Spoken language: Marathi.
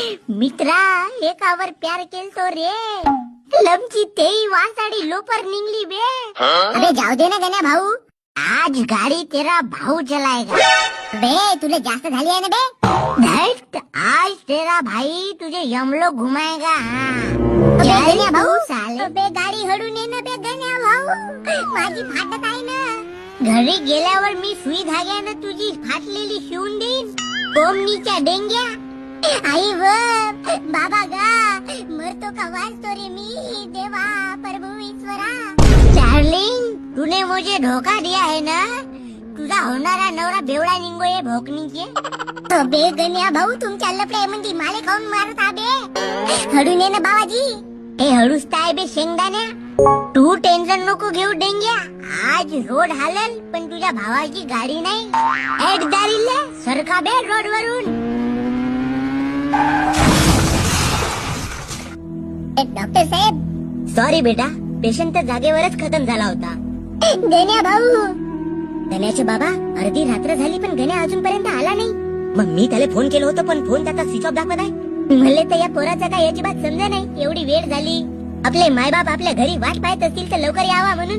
मित्रा एकावर प्यार केलतो रे, लमची तेही वासाडी लोपर निघली बे. अबे जाऊ दे ना गण्या भाऊ, आज गाडी तेरा भाऊ चलाएगा. बे तुला जास्त झाली आहे ना बे. धैट, आज तेरा भाई तुझे यमलो घुमाएगा. क्या गण्या भाऊ साले, बे गाडी हळू ने ना बे गण्या भाऊ, माझी फाटत आहे ना. घरी गेल्यावर मी सुई धाग्यानं तुझी फाटलेली शिवून देईन. कोमनीच्या डेंग्या. आई व बाबा गा, मरतो का वाचतो रे मी, देवा प्रभु ईश्वरा. डार्लिंग, तूने मुझे धोखा दिया है ना. तुझा होणारा नवरा बेवडा निंगो ये भोकणीचे. बे गण्या भाऊ, तुमच्या लपड्या म्हणजे माले खाऊन मारत आबे. हळू ने ना बाबाजी. हे हळूच काय बे शेंगदाण्या. तू टेन्शन नको घेऊ डेंग्या, आज रोड हालल पण तुझ्या भावाची गाडी नाही. ऍड दारीला सरका बे रोड वरून. डॉक्टर साहेब, सॉरी बेटा, पेशंट तर जागेवरच खतम झाला होता. गण्या भाऊ. गण्याचे बाबा, अर्धी रात्र झाली पण गण्या अजूनपर्यंत आला नाही. मग मी त्याला फोन केलं होतं पण फोन त्याचा स्विच ऑफ दाखवत आहे. म्हणले तर या पोराचा काय याची बात समजा नाही, एवढी वेळ झाली. आपले मायबाप आपल्या घरी वाट पाहत असतील तर लवकर यावा म्हणून.